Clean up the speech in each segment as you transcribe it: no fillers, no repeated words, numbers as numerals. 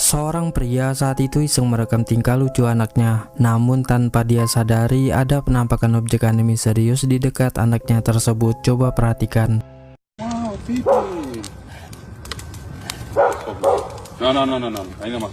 Seorang pria saat itu iseng merekam tingkah lucu anaknya. Namun tanpa dia sadari ada penampakan objek aneh misterius di dekat anaknya tersebut. Coba perhatikan. Wow, Pipi. No. Ahí nomás.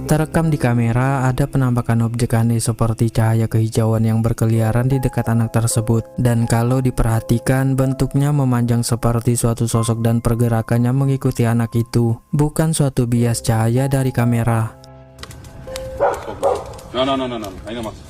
Terekam di kamera ada penampakan objek aneh seperti cahaya kehijauan yang berkeliaran di dekat anak tersebut. Dan kalau diperhatikan bentuknya memanjang seperti suatu sosok dan pergerakannya mengikuti anak itu. Bukan suatu bias cahaya dari kamera. No. Ahí nomás.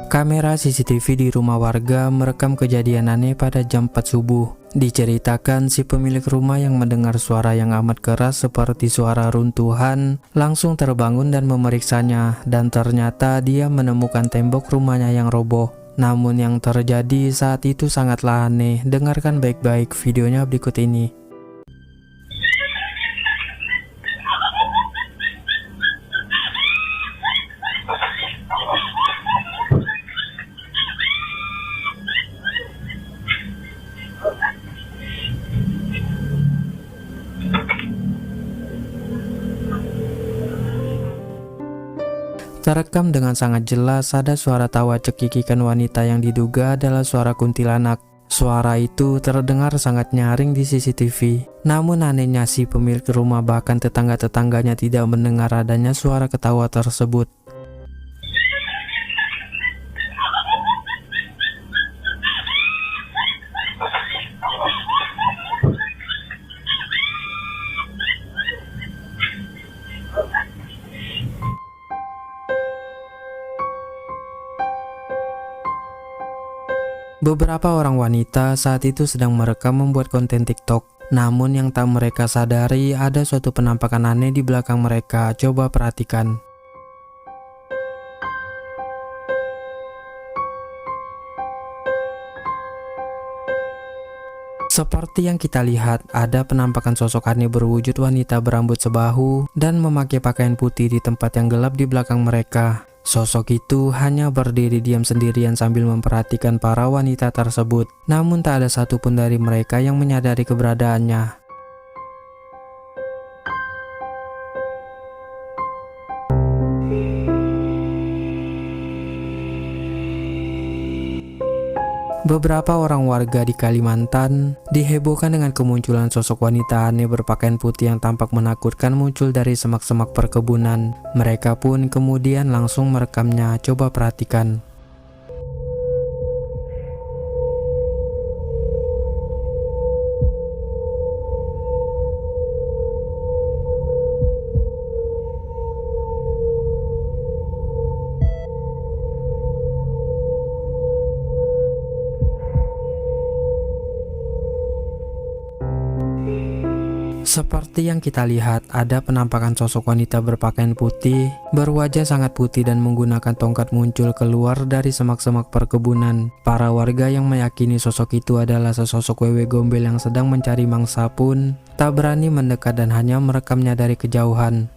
Kamera CCTV di rumah warga merekam kejadian aneh pada jam 4 subuh. Diceritakan si pemilik rumah yang mendengar suara yang amat keras seperti suara runtuhan langsung terbangun dan memeriksanya, dan ternyata dia menemukan tembok rumahnya yang roboh. Namun yang terjadi saat itu sangatlah aneh. Dengarkan baik-baik videonya berikut ini. Terekam dengan sangat jelas ada suara tawa cekikikan wanita yang diduga adalah suara kuntilanak. Suara itu terdengar sangat nyaring di CCTV. Namun anehnya si pemilik rumah bahkan tetangga-tetangganya tidak mendengar adanya suara ketawa tersebut. Beberapa orang wanita saat itu sedang merekam membuat konten TikTok. Namun yang tak mereka sadari ada suatu penampakan aneh di belakang mereka. Coba perhatikan. Seperti yang kita lihat, ada penampakan sosok aneh berwujud wanita berambut sebahu dan memakai pakaian putih di tempat yang gelap di belakang mereka. Sosok itu hanya berdiri diam sendirian sambil memperhatikan para wanita tersebut. Namun tak ada satupun dari mereka yang menyadari keberadaannya. Beberapa orang warga di Kalimantan dihebohkan dengan kemunculan sosok wanita aneh berpakaian putih yang tampak menakutkan muncul dari semak-semak perkebunan. Mereka pun kemudian langsung merekamnya. Coba perhatikan. Seperti yang kita lihat, ada penampakan sosok wanita berpakaian putih, berwajah sangat putih dan menggunakan tongkat muncul keluar dari semak-semak perkebunan. Para warga yang meyakini sosok itu adalah sesosok wewe gombel yang sedang mencari mangsa pun tak berani mendekat dan hanya merekamnya dari kejauhan.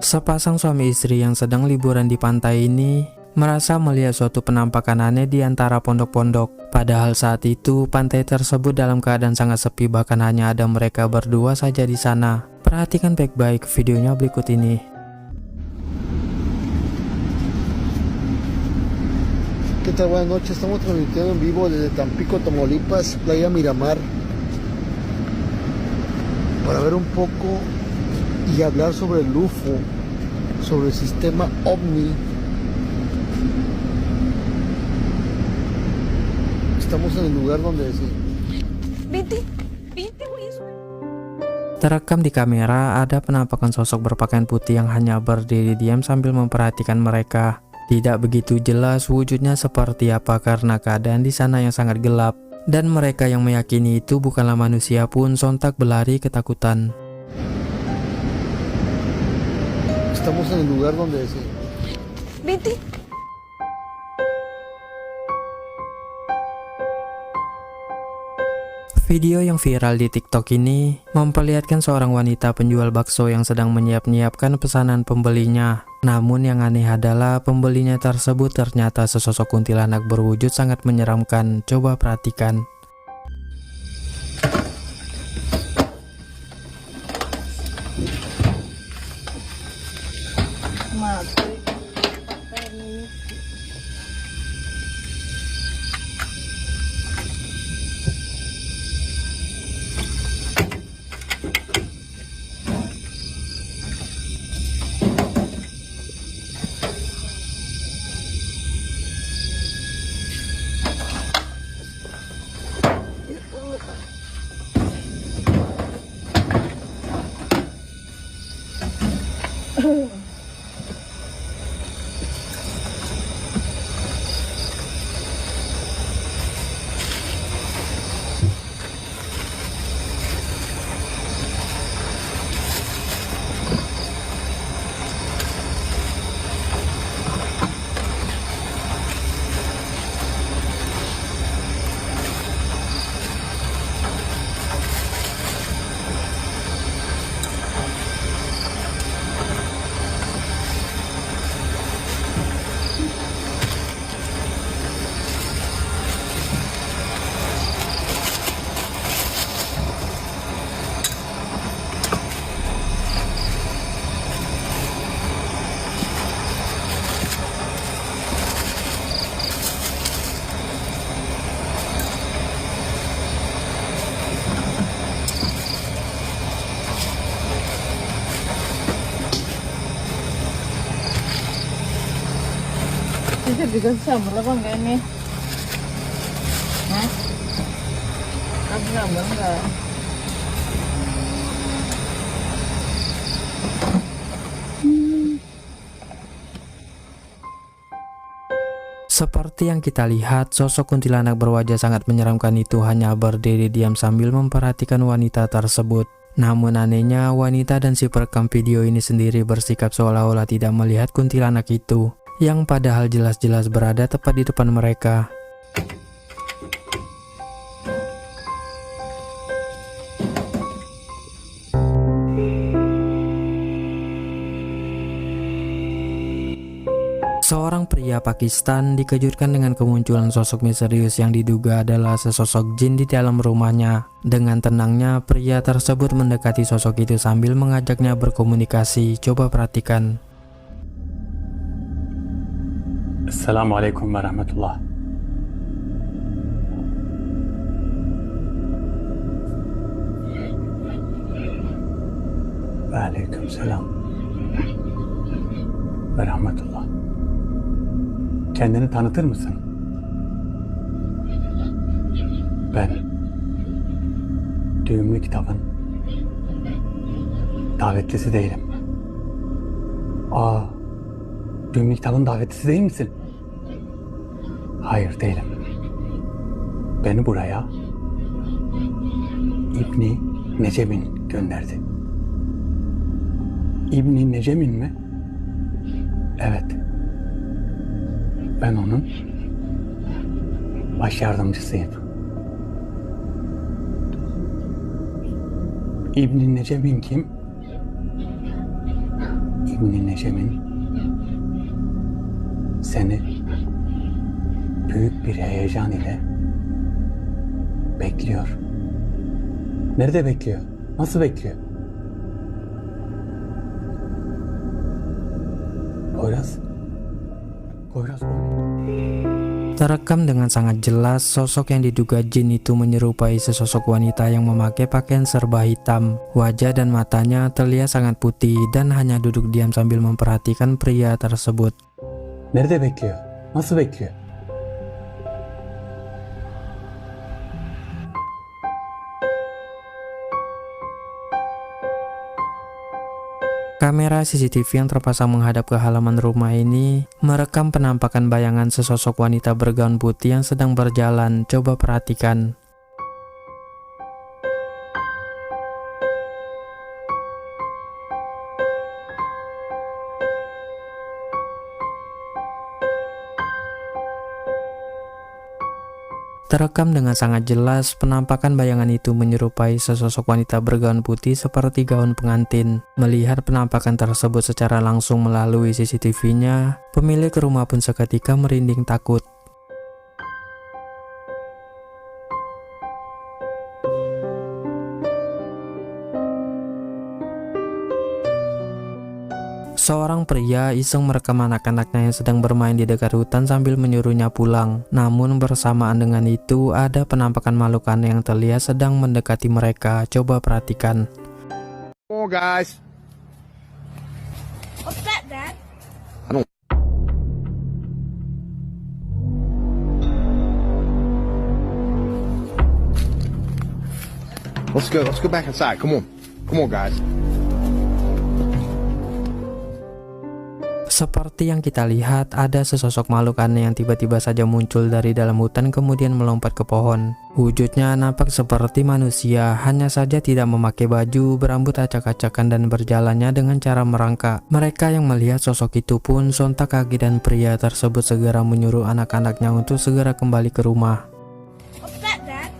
Sepasang suami istri yang sedang liburan di pantai ini merasa melihat suatu penampakan aneh di antara pondok-pondok. Padahal saat itu pantai tersebut dalam keadaan sangat sepi, bahkan hanya ada mereka berdua saja di sana. Perhatikan baik-baik videonya berikut ini. ¿Qué tal? Buenas noches, estamos transmitiendo en vivo desde Tampico, Tamaulipas, Playa Miramar, para ver un poco y hablar sobre el UFO, sobre el sistema OVNI. Estamos en el lugar donde Vente, güey. Terekam di kamera ada penampakan sosok berpakaian putih yang hanya berdiri diam sambil memperhatikan mereka. Tidak begitu jelas wujudnya seperti apa karena keadaan di sana yang sangat gelap, dan mereka yang meyakini itu bukanlah manusia pun sontak berlari ketakutan. estamos en el lugar donde Vente. Video yang viral di TikTok ini memperlihatkan seorang wanita penjual bakso yang sedang menyiapkan pesanan pembelinya. Namun yang aneh adalah pembelinya tersebut ternyata sesosok kuntilanak berwujud sangat menyeramkan. Coba perhatikan. Bisa bikin sambal apa enggak ini? Hah? Kamu sambal enggak? Seperti yang kita lihat, sosok kuntilanak berwajah sangat menyeramkan itu hanya berdiri diam sambil memperhatikan wanita tersebut. Namun anehnya, wanita dan si perekam video ini sendiri bersikap seolah-olah tidak melihat kuntilanak itu, yang padahal jelas-jelas berada tepat di depan mereka. Seorang pria Pakistan dikejutkan dengan kemunculan sosok misterius yang diduga adalah sesosok jin di dalam rumahnya. Dengan tenangnya, pria tersebut mendekati sosok itu sambil mengajaknya berkomunikasi. Coba perhatikan. Assalamualaikum warahmatullah. Waalaikumsalam warahmatullah. Kendini tanıtır mısın? Ben düğümlü kitabın davetlisi değilim. Düğümlü kitabın davetlisi değil misin? Hayır değilim. Beni buraya İbni Necebin gönderdi. İbni Necebin mi? Evet. Ben onun baş yardımcısıyım. İbn Necebin kim? İbn Necebin seni büyük bir heyecan ile bekliyor. Nerede bekliyor? Nasıl bekliyor? Poyraz? Poyraz o ne? Terekam dengan sangat jelas, sosok yang diduga jin itu menyerupai sesosok wanita yang memakai pakaian serba hitam. Wajah dan matanya terlihat sangat putih dan hanya duduk diam sambil memperhatikan pria tersebut. Nerede bekliyor? Nasıl bekliyor? Kamera CCTV yang terpasang menghadap ke halaman rumah ini merekam penampakan bayangan sesosok wanita bergaun putih yang sedang berjalan. Coba perhatikan. Terekam dengan sangat jelas, penampakan bayangan itu menyerupai sesosok wanita bergaun putih seperti gaun pengantin. Melihat penampakan tersebut secara langsung melalui CCTV-nya, pemilik rumah pun seketika merinding takut. Seorang pria iseng merekam anak-anaknya yang sedang bermain di dekat hutan sambil menyuruhnya pulang. Namun bersamaan dengan itu ada penampakan makhluk aneh yang terlihat sedang mendekati mereka. Coba perhatikan. Come on, guys. What's that, Dad? Let's go. Let's go back inside. Come on. Come on, guys. Seperti yang kita lihat, ada sesosok makhluk aneh yang tiba-tiba saja muncul dari dalam hutan kemudian melompat ke pohon. Wujudnya nampak seperti manusia, hanya saja tidak memakai baju, berambut acak-acakan dan berjalannya dengan cara merangkak. Mereka yang melihat sosok itu pun sontak kaget dan pria tersebut segera menyuruh anak-anaknya untuk segera kembali ke rumah. What's that, Dad?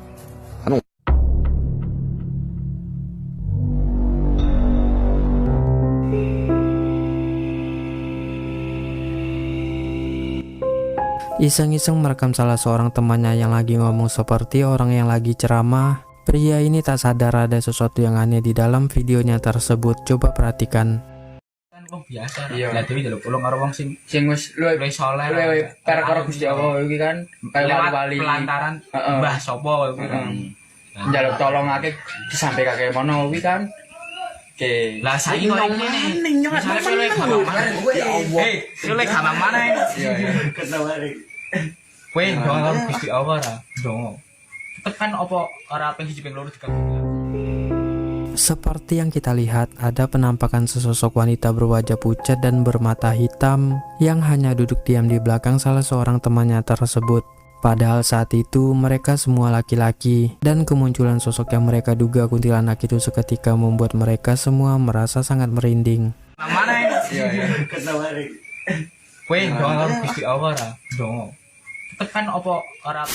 Iseng-iseng merekam salah seorang temannya yang lagi ngomong seperti orang yang lagi ceramah. Pria ini tak sadar ada sesuatu yang aneh di dalam videonya tersebut. Coba perhatikan. Wong biasa. Lah dhewe njaluk tulung karo wong sing wis luwih saleh. Luwih perkara Gusti Allah iki kan kaya wali pelantaran Mbah sapa kuwi kan. Njaluk tolong akeh disampaikake mono kuwi kan. Oke. Lah saiki kok ngene. Misale luwih gampang mana? Ya Allah. Luwih gampang mana? Iya iya. Ketawari. Kowe ndonga karo Gusti Allah ra? Ndonga. Tekan apa ora ping 1 ping 2 dikabulkan. Seperti yang kita lihat, ada penampakan sesosok wanita berwajah pucat dan bermata hitam yang hanya duduk diam di belakang salah seorang temannya tersebut. Padahal saat itu mereka semua laki-laki, dan kemunculan sosok yang mereka duga kuntilanak itu seketika membuat mereka semua merasa sangat merinding. Mana ini? Iya iya. Ketawari. Kowe ndonga karo Gusti Allah ra? Ndonga. Tekan apa ora